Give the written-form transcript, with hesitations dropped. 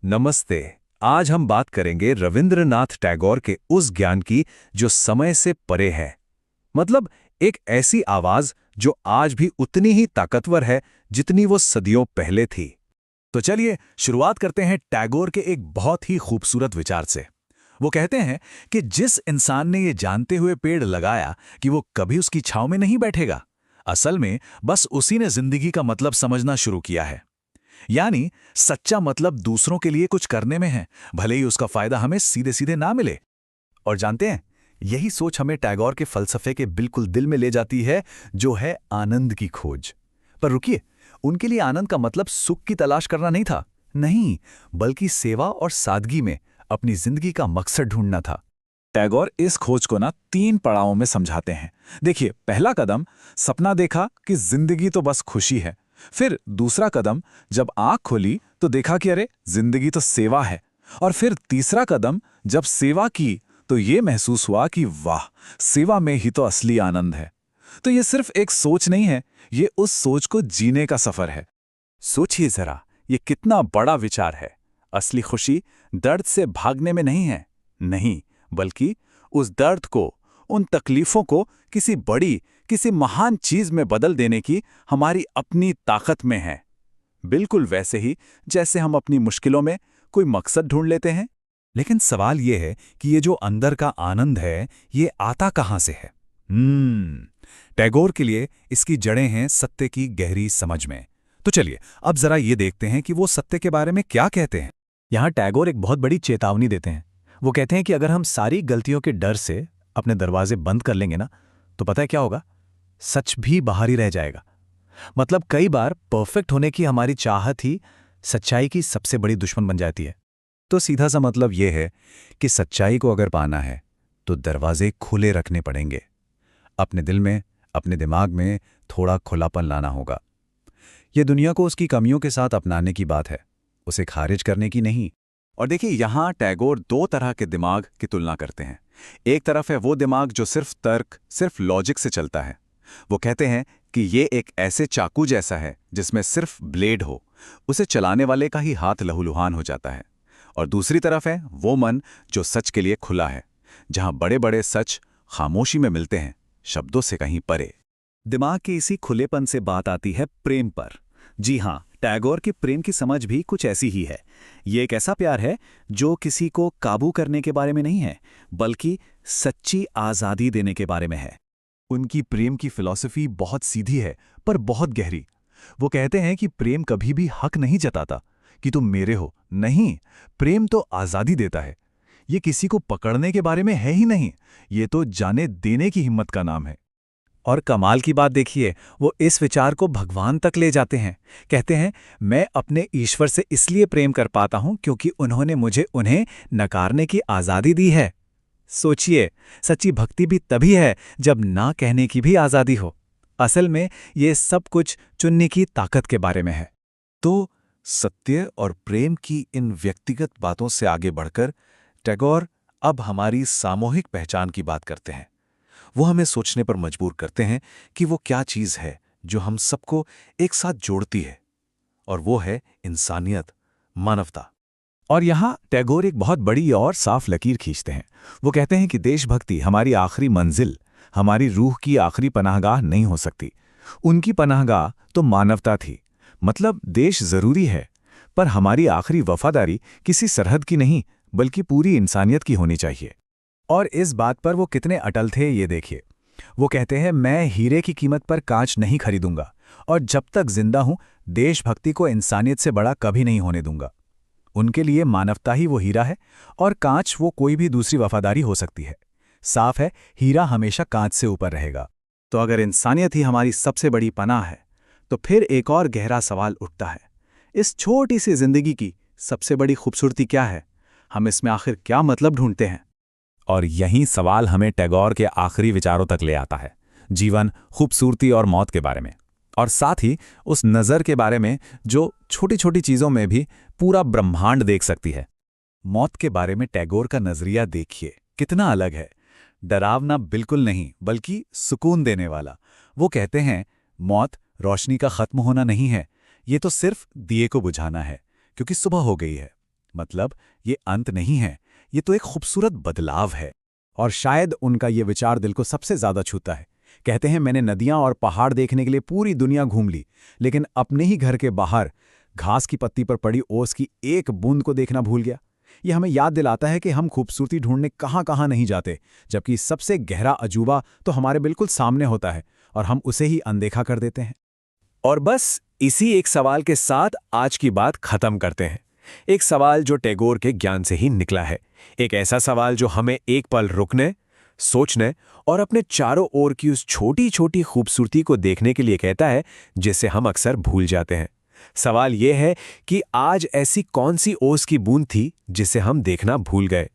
नमस्ते। आज हम बात करेंगे रविंद्रनाथ टैगोर के उस ज्ञान की जो समय से परे है। मतलब एक ऐसी आवाज जो आज भी उतनी ही ताकतवर है जितनी वो सदियों पहले थी। तो चलिए शुरुआत करते हैं टैगोर के एक बहुत ही खूबसूरत विचार से। वो कहते हैं कि जिस इंसान ने ये जानते हुए पेड़ लगाया कि वो कभी उसकी छांव में नहीं बैठेगा, असल में बस उसी ने जिंदगी का मतलब समझना शुरू किया है। यानी सच्चा मतलब दूसरों के लिए कुछ करने में है, भले ही उसका फायदा हमें सीधे सीधे ना मिले। और जानते हैं, यही सोच हमें टैगोर के फलसफे के बिल्कुल दिल में ले जाती है, जो है आनंद की खोज। पर रुकिए, उनके लिए आनंद का मतलब सुख की तलाश करना नहीं था। नहीं, बल्कि सेवा और सादगी में अपनी जिंदगी का मकसद ढूंढना था। टैगोर इस खोज को ना 3 पड़ावों में समझाते हैं। देखिए, पहला कदम, सपना देखा कि जिंदगी तो बस खुशी है। फिर दूसरा कदम, जब आंख खोली तो देखा कि अरे जिंदगी तो सेवा है। और फिर तीसरा कदम, जब सेवा की तो ये महसूस हुआ कि वाह, सेवा में ही तो असली आनंद है। तो ये सिर्फ एक सोच नहीं है, ये उस सोच को जीने का सफर है। सोचिए जरा, ये कितना बड़ा विचार है। असली खुशी दर्द से भागने में नहीं है, नहीं, बल्कि उस दर्द को, उन तकलीफों को किसी बड़ी, किसी महान चीज में बदल देने की हमारी अपनी ताकत में है। बिल्कुल वैसे ही जैसे हम अपनी मुश्किलों में कोई मकसद ढूंढ लेते हैं। लेकिन सवाल यह है कि ये जो अंदर का आनंद है, ये आता कहां से है? टैगोर के लिए इसकी जड़ें हैं सत्य की गहरी समझ में। तो चलिए अब जरा ये देखते हैं कि वो सत्य के बारे में क्या कहते हैं। यहाँ टैगोर एक बहुत बड़ी चेतावनी देते हैं। वो कहते हैं कि अगर हम सारी गलतियों के डर से अपने दरवाजे बंद कर लेंगे ना, तो पता है क्या होगा? सच भी बाहर ही रह जाएगा। मतलब कई बार परफेक्ट होने की हमारी चाहत ही सच्चाई की सबसे बड़ी दुश्मन बन जाती है। तो सीधा सा मतलब ये है कि सच्चाई को अगर पाना है तो दरवाजे खुले रखने पड़ेंगे। अपने दिल में, अपने दिमाग में थोड़ा खुलापन लाना होगा। ये दुनिया को उसकी कमियों के साथ अपनाने की बात है, उसे खारिज करने की नहीं। और देखिए, यहाँ टैगोर 2 तरह के दिमाग की तुलना करते हैं। एक तरफ है वो दिमाग जो सिर्फ तर्क, सिर्फ लॉजिक से चलता है। वो कहते हैं कि ये एक ऐसे चाकू जैसा है जिसमें सिर्फ ब्लेड हो, उसे चलाने वाले का ही हाथ लहूलुहान हो जाता है। और दूसरी तरफ है वो मन जो सच के लिए खुला है, जहां बड़े बड़े सच खामोशी में मिलते हैं, शब्दों से कहीं परे। दिमाग के इसी खुलेपन से बात आती है प्रेम पर। जी हाँ, टैगोर की प्रेम की समझ भी कुछ ऐसी ही है। ये एक ऐसा प्यार है जो किसी को काबू करने के बारे में नहीं है, बल्कि सच्ची आज़ादी देने के बारे में है। उनकी प्रेम की फिलॉसफी बहुत सीधी है, पर बहुत गहरी। वो कहते हैं कि प्रेम कभी भी हक नहीं जताता कि तुम मेरे हो। नहीं, प्रेम तो आज़ादी देता है। ये किसी को पकड़ने के बारे में है ही नहीं, ये तो जाने देने की हिम्मत का नाम है। और कमाल की बात देखिए, वो इस विचार को भगवान तक ले जाते हैं। कहते हैं, मैं अपने ईश्वर से इसलिए प्रेम कर पाता हूं क्योंकि उन्होंने मुझे उन्हें नकारने की आज़ादी दी है। सोचिए, सच्ची भक्ति भी तभी है जब ना कहने की भी आज़ादी हो। असल में ये सब कुछ चुनने की ताकत के बारे में है। तो सत्य और प्रेम की इन व्यक्तिगत बातों से आगे बढ़कर टैगोर अब हमारी सामूहिक पहचान की बात करते हैं। वो हमें सोचने पर मजबूर करते हैं कि वो क्या चीज है जो हम सबको एक साथ जोड़ती है, और वो है इंसानियत, मानवता। और यहां टैगोर एक बहुत बड़ी और साफ लकीर खींचते हैं। वो कहते हैं कि देशभक्ति हमारी आखिरी मंजिल, हमारी रूह की आखिरी पनाहगाह नहीं हो सकती। उनकी पनाहगाह तो मानवता थी। मतलब देश जरूरी है, पर हमारी आखिरी वफादारी किसी सरहद की नहीं, बल्कि पूरी इंसानियत की होनी चाहिए। और इस बात पर वो कितने अटल थे, ये देखिए। वो कहते हैं, मैं हीरे की कीमत पर कांच नहीं खरीदूंगा, और जब तक जिंदा हूं देशभक्ति को इंसानियत से बड़ा कभी नहीं होने दूंगा। उनके लिए मानवता ही वो हीरा है, और कांच वो कोई भी दूसरी वफादारी हो सकती है। साफ है, हीरा हमेशा कांच से ऊपर रहेगा। तो अगर इंसानियत ही हमारी सबसे बड़ी पनाह है, तो फिर एक और गहरा सवाल उठता है, इस छोटी सी जिंदगी की सबसे बड़ी खूबसूरती क्या है? हम इसमें आखिर क्या मतलब ढूंढते हैं? और यही सवाल हमें टैगोर के आखिरी विचारों तक ले आता है, जीवन, खूबसूरती और मौत के बारे में। और साथ ही उस नज़र के बारे में जो छोटी छोटी चीज़ों में भी पूरा ब्रह्मांड देख सकती है। मौत के बारे में टैगोर का नजरिया देखिए, कितना अलग है। डरावना बिल्कुल नहीं, बल्कि सुकून देने वाला। वो कहते हैं, मौत रोशनी का खत्म होना नहीं है, ये तो सिर्फ दिए को बुझाना है, क्योंकि सुबह हो गई है। मतलब ये अंत नहीं है, ये तो एक खूबसूरत बदलाव है। और शायद उनका ये विचार दिल को सबसे ज्यादा छूता है। कहते हैं, मैंने नदियां और पहाड़ देखने के लिए पूरी दुनिया घूम ली, लेकिन अपने ही घर के बाहर घास की पत्ती पर पड़ी ओस की एक बूंद को देखना भूल गया। ये हमें याद दिलाता है कि हम खूबसूरती ढूंढने कहाँ कहाँ नहीं जाते, जबकि सबसे गहरा अजूबा तो हमारे बिल्कुल सामने होता है और हम उसे ही अनदेखा कर देते हैं। और बस इसी एक सवाल के साथ आज की बात खत्म करते हैं। एक सवाल जो टैगोर के ज्ञान से ही निकला है, एक ऐसा सवाल जो हमें एक पल रुकने, सोचने और अपने चारों ओर की उस छोटी छोटी खूबसूरती को देखने के लिए कहता है, जिसे हम अक्सर भूल जाते हैं। सवाल यह है कि आज ऐसी कौन सी ओस की बूंद थी जिसे हम देखना भूल गए।